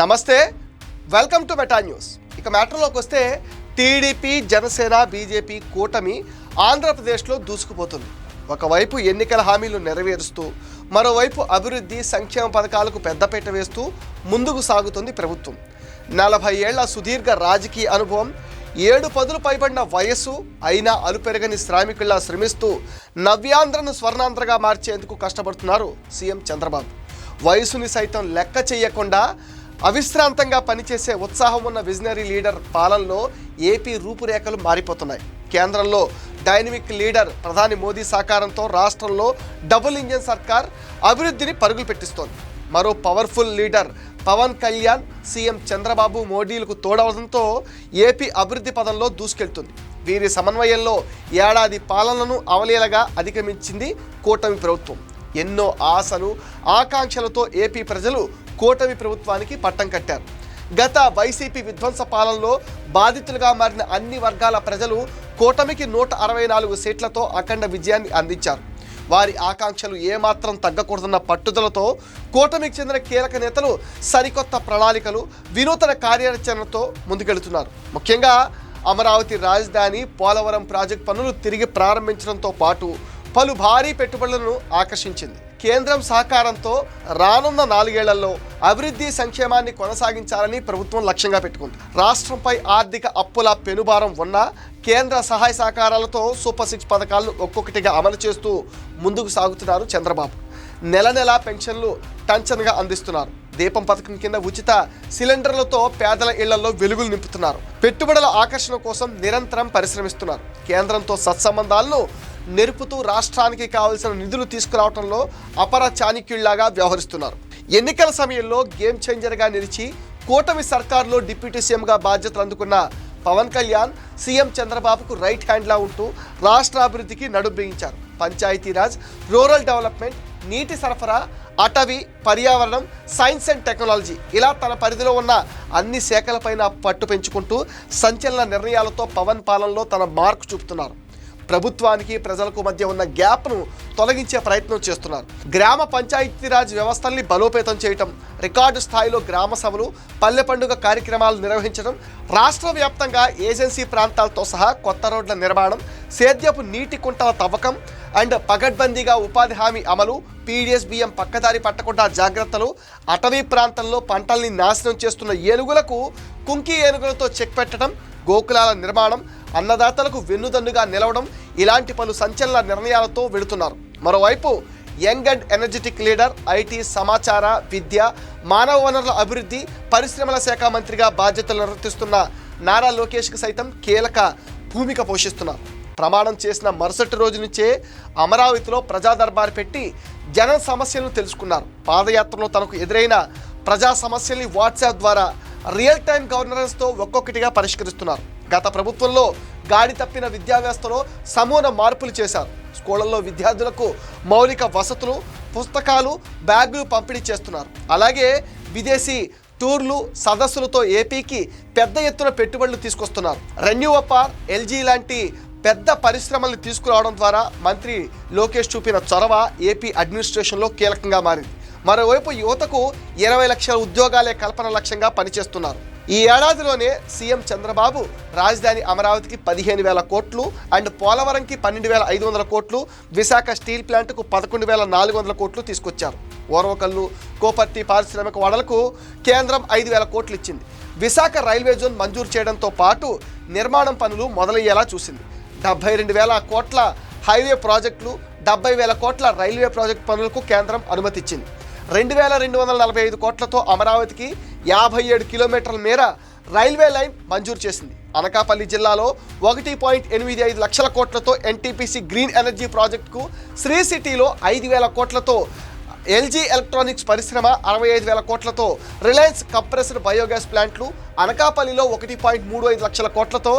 నమస్తే, welcome to meta news. ఇక మ్యాటర్లోకి వస్తే టీడీపీ, జనసేన, బీజేపీ కూటమి ఆంధ్రప్రదేశ్లో దూసుకుపోతుంది. ఒకవైపు ఎన్నికల హామీలు నెరవేరుస్తూ, మరోవైపు అభివృద్ధి సంక్షేమ పథకాలకు పెద్దపీట వేస్తూ ముందుకు సాగుతుంది ప్రభుత్వం. 40 ఏళ్ల సుదీర్ఘ రాజకీయ అనుభవం, 7 పదులు పైబడిన వయస్సు అయినా అలుపెరగని శ్రామికుల్లా శ్రమిస్తూ నవ్యాంధ్రను స్వర్ణాంధ్రగా మార్చేందుకు కష్టపడుతున్నారు సీఎం చంద్రబాబు. వయసుని సైతం లెక్క చేయకుండా అవిశ్రాంతంగా పనిచేసే ఉత్సాహం ఉన్న విజనరీ లీడర్ పాలనలో ఏపీ రూపురేఖలు మారిపోతున్నాయి. కేంద్రంలో డైనమిక్ లీడర్ ప్రధాని మోదీ సహకారంతో రాష్ట్రంలో డబుల్ ఇంజన్ సర్కార్ అభివృద్ధిని పరుగులు పెట్టిస్తోంది. మరో powerful leader Pawan Kalyan, CM Chandrababu మోడీలకు తోడవడంతో ఏపీ అభివృద్ధి పదంలో దూసుకెళ్తుంది. వీరి సమన్వయంలో ఏడాది పాలనను అవలీలగా అధిగమించింది కూటమి ప్రభుత్వం. ఎన్నో ఆశలు, ఆకాంక్షలతో ఏపీ ప్రజలు కూటమి ప్రభుత్వానికి పట్టం కట్టారు. గత వైసీపీ విధ్వంస పాలనలో బాధితులుగా మారిన అన్ని వర్గాల ప్రజలు కూటమికి 164 సీట్లతో అఖండ విజయాన్ని అందించారు. వారి ఆకాంక్షలు ఏమాత్రం తగ్గకూడదన్న పట్టుదలతో కూటమికి చెందిన కీలక నేతలు సరికొత్త ప్రణాళికలు, వినూతన కార్యాచరణతో ముందుకెళ్తున్నారు. ముఖ్యంగా అమరావతి రాజధాని, పోలవరం ప్రాజెక్టు పనులు తిరిగి ప్రారంభించడంతో పాటు పలు భారీ పెట్టుబడులను ఆకర్షించింది. కేంద్రం సహకారంతో రానున్న 4 ఏళ్లలో అభివృద్ధి సంక్షేమాన్ని కొనసాగించాలని ప్రభుత్వం లక్ష్యంగా పెట్టుకుంది. రాష్ట్రంపై ఆర్థిక అప్పుల పెనుభారం ఉన్నా కేంద్ర సహాయ సహకారాలతో సూపర్ 6 పథకాలను ఒక్కొక్కటిగా అమలు చేస్తూ ముందుకు సాగుతున్నారు చంద్రబాబు. నెల నెలా పెన్షన్లు టంచన్గా అందిస్తున్నారు. దీపం పథకం కింద ఉచిత సిలిండర్లతో పేదల ఇళ్లలో వెలుగులు నింపుతున్నారు. పెట్టుబడుల ఆకర్షణ కోసం నిరంతరం పరిశ్రమిస్తున్నారు. కేంద్రంతో సత్సంబంధాలను నెరుపుతూ రాష్ట్రానికి కావలసిన నిధులు తీసుకురావడంలో అపర చాణక్యుల్లాగా వ్యవహరిస్తున్నారు. ఎన్నికల సమయంలో గేమ్ చేంజర్గా నిలిచి కూటమి సర్కార్లో డిప్యూటీ సీఎంగా బాధ్యతలు అందుకున్న పవన్ కళ్యాణ్ సీఎం చంద్రబాబుకు రైట్ హ్యాండ్లా ఉంటూ రాష్ట్ర అభివృద్ధికి నడుం బిగించారు. పంచాయతీరాజ్, రూరల్ డెవలప్మెంట్, నీటి సరఫరా, అటవీ, పర్యావరణం, సైన్స్ అండ్ టెక్నాలజీ ఇలా తన పరిధిలో ఉన్న అన్ని శాఖలపైన పట్టు పెంచుకుంటూ సంచలన నిర్ణయాలతో పవన్ పాలనలో తన మార్కు చూపుతున్నారు. ప్రభుత్వానికి ప్రజలకు మధ్య ఉన్న గ్యాప్ను తొలగించే ప్రయత్నం చేస్తున్నారు. గ్రామ పంచాయతీరాజ్ వ్యవస్థల్ని బలోపేతం చేయటం, రికార్డు స్థాయిలో గ్రామ సభలు, పల్లె పండుగ కార్యక్రమాలు నిర్వహించడం, రాష్ట్ర వ్యాప్తంగా ఏజెన్సీ ప్రాంతాలతో సహా కొత్త రోడ్ల నిర్మాణం, సేద్యపు నీటి కుంటల తవ్వకం అండ్ పగడ్బందీగా ఉపాధి హామీ అమలు, పీడీఎస్ బియ్యం పక్కదారి పట్టకుండా జాగ్రత్తలు, అటవీ ప్రాంతంలో పంటల్ని నాశనం చేస్తున్న ఏనుగులకు కుంకి ఏనుగులతో చెక్ పెట్టడం, గోకులాల నిర్మాణం, అన్నదాతలకు వెన్నుదన్నుగా నిలవడం ఇలాంటి పలు సంచలన నిర్ణయాలతో వెళుతున్నారు. మరోవైపు young and energetic leader, IT, సమాచార, విద్య, మానవ వనరుల అభివృద్ధి, పరిశ్రమల శాఖ మంత్రిగా బాధ్యతలు నిర్వర్తిస్తున్న నారా లోకేష్కి సైతం కీలక భూమిక పోషిస్తున్నారు. ప్రమాణం చేసిన మరుసటి రోజు నుంచే అమరావతిలో ప్రజా దర్బారు పెట్టి జన సమస్యలను తెలుసుకున్నారు. పాదయాత్రలో తనకు ఎదురైన ప్రజా సమస్యల్ని వాట్సాప్ ద్వారా రియల్ టైం గవర్నెన్స్తో ఒక్కొక్కటిగా పరిష్కరిస్తున్నారు. గత ప్రభుత్వంలో గాడి తప్పిన విద్యా వ్యవస్థలో సమూల మార్పులు చేశారు. స్కూళ్లలో విద్యార్థులకు మౌలిక వసతులు, పుస్తకాలు, బ్యాగులు పంపిణీ చేస్తున్నారు. అలాగే విదేశీ టూర్లు, సదస్సులతో ఏపీకి పెద్ద ఎత్తున పెట్టుబడులు తీసుకొస్తున్నారు. రెన్యూవపార్, ఎల్జీ లాంటి పెద్ద పరిశ్రమలను తీసుకురావడం ద్వారా మంత్రి లోకేష్ చూపిన చొరవ ఏపీ అడ్మినిస్ట్రేషన్లో కీలకంగా మారింది. మరోవైపు యువతకు 20 లక్షల ఉద్యోగాలే కల్పన లక్ష్యంగా పనిచేస్తున్నారు. ఈ ఏడాదిలోనే సీఎం చంద్రబాబు రాజధాని అమరావతికి 15,000 కోట్లు అండ్ పోలవరంకి 12,500 కోట్లు, విశాఖ స్టీల్ ప్లాంట్కు 11,400 కోట్లు తీసుకొచ్చారు. ఓర్వకల్లు, కోపర్తి పారిశ్రామిక వాడలకు కేంద్రం 5,000 కోట్లు ఇచ్చింది. విశాఖ రైల్వే జోన్ మంజూరు చేయడంతో పాటు నిర్మాణం పనులు మొదలయ్యేలా చూసింది. 72,000 కోట్ల హైవే ప్రాజెక్టులు, 70,000 కోట్ల రైల్వే ప్రాజెక్టు పనులకు కేంద్రం అనుమతిచ్చింది. 2,245 కోట్లతో అమరావతికి 57 కిలోమీటర్ల మేర రైల్వే లైన్ మంజూరు చేసింది. అనకాపల్లి జిల్లాలో 1.85 లక్షల కోట్లతో ఎన్టీపీసీ గ్రీన్ ఎనర్జీ ప్రాజెక్టుకు, శ్రీ సిటీలో 5,000 కోట్లతో ఎల్జీ ఎలక్ట్రానిక్స్ పరిశ్రమ, 65,000 కోట్లతో రిలయన్స్ కంప్రెస్డ్ బయోగ్యాస్ ప్లాంట్లు, అనకాపల్లిలో 1.35 లక్షల కోట్లతో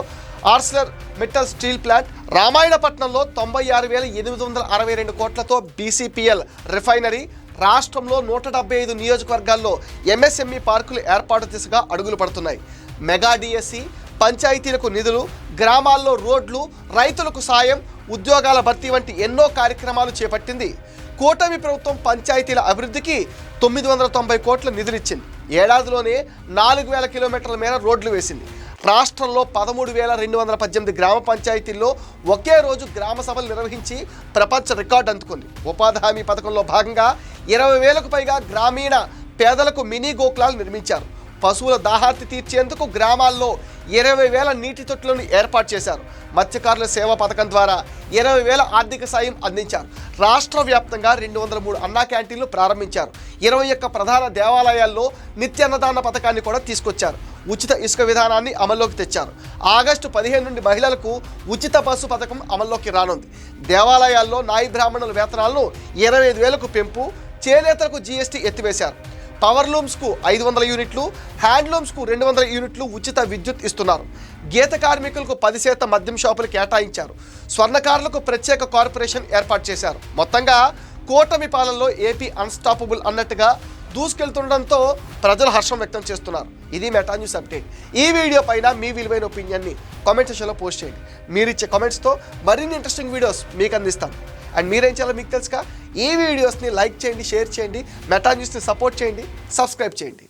ఆర్సిలర్ మిట్టల్ స్టీల్ ప్లాంట్, రామాయణపట్నంలో 96,862 కోట్లతో బీసీపీఎల్ రిఫైనరీ, రాష్ట్రంలో 175 నియోజకవర్గాల్లో ఎంఎస్ఎంఈ పార్కులు ఏర్పాటు దిశగా అడుగులు పడుతున్నాయి. మెగా డిఎస్సి, పంచాయతీలకు నిధులు, గ్రామాల్లో రోడ్లు, రైతులకు సాయం, ఉద్యోగాల భర్తీ వంటి ఎన్నో కార్యక్రమాలు చేపట్టింది. కూటమి ప్రభుత్వం పంచాయతీల అభివృద్ధికి 990 కోట్ల నిధులిచ్చింది. ఏడాదిలోనే 4,000 కిలోమీటర్ల మేర రోడ్లు వేసింది. రాష్ట్రంలో 13,218 గ్రామ పంచాయతీల్లో ఒకే రోజు గ్రామ సభలు నిర్వహించి ప్రపంచ రికార్డు అందుకుంది. ఉపాధి హామీ పథకంలో భాగంగా 20,000కు పైగా గ్రామీణ పేదలకు మినీ గోకులాలు నిర్మించారు. పశువుల దాహార్తి తీర్చేందుకు గ్రామాల్లో 20,000 నీటి తొట్టులను ఏర్పాటు చేశారు. మత్స్యకారుల సేవా పథకం ద్వారా 20,000 ఆర్థిక సాయం అందించారు. రాష్ట్ర వ్యాప్తంగా 203 అన్నా క్యాంటీన్లు ప్రారంభించారు. 21 ప్రధాన దేవాలయాల్లో నిత్యాన్నదాన పథకాన్ని కూడా తీసుకొచ్చారు. ఉచిత ఇసుక విధానాన్ని అమల్లోకి తెచ్చారు. ఆగస్టు 15 నుండి మహిళలకు ఉచిత బస్సు పథకం అమల్లోకి రానుంది. దేవాలయాల్లో నాయి బ్రాహ్మణుల వేతనాలను 25,000కు పెంపు, చేనేతలకు జీఎస్టీ ఎత్తివేశారు. పవర్ లూమ్స్కు 500 యూనిట్లు, హ్యాండ్లూమ్స్కు 200 యూనిట్లు ఉచిత విద్యుత్ ఇస్తున్నారు. గీత కార్మికులకు 10% మద్యం షాపులు కేటాయించారు. స్వర్ణకారులకు ప్రత్యేక కార్పొరేషన్ ఏర్పాటు చేశారు. మొత్తంగా కూటమి పాలనలో ఏపీ అన్స్టాపబుల్ అన్నట్టుగా దూసుకెళ్తుండడంతో ప్రజలు హర్షం వ్యక్తం చేస్తున్నారు. ఇది మెటా న్యూస్ అప్డేట్. ఈ వీడియో పైన మీ విలువైన ఒపీనియన్ని కామెంట్ సెక్షన్లో పోస్ట్ చేయండి. మీరిచ్చే కామెంట్స్తో మరిన్ని ఇంట్రెస్టింగ్ వీడియోస్ మీకు అందిస్తాం. అండ్ మీరేం చేయాలో మీకు తెలుసుగా, ఈ వీడియోస్ని లైక్ చేయండి, షేర్ చేయండి, మెటా న్యూస్ని సపోర్ట్ చేయండి, సబ్స్క్రైబ్ చేయండి.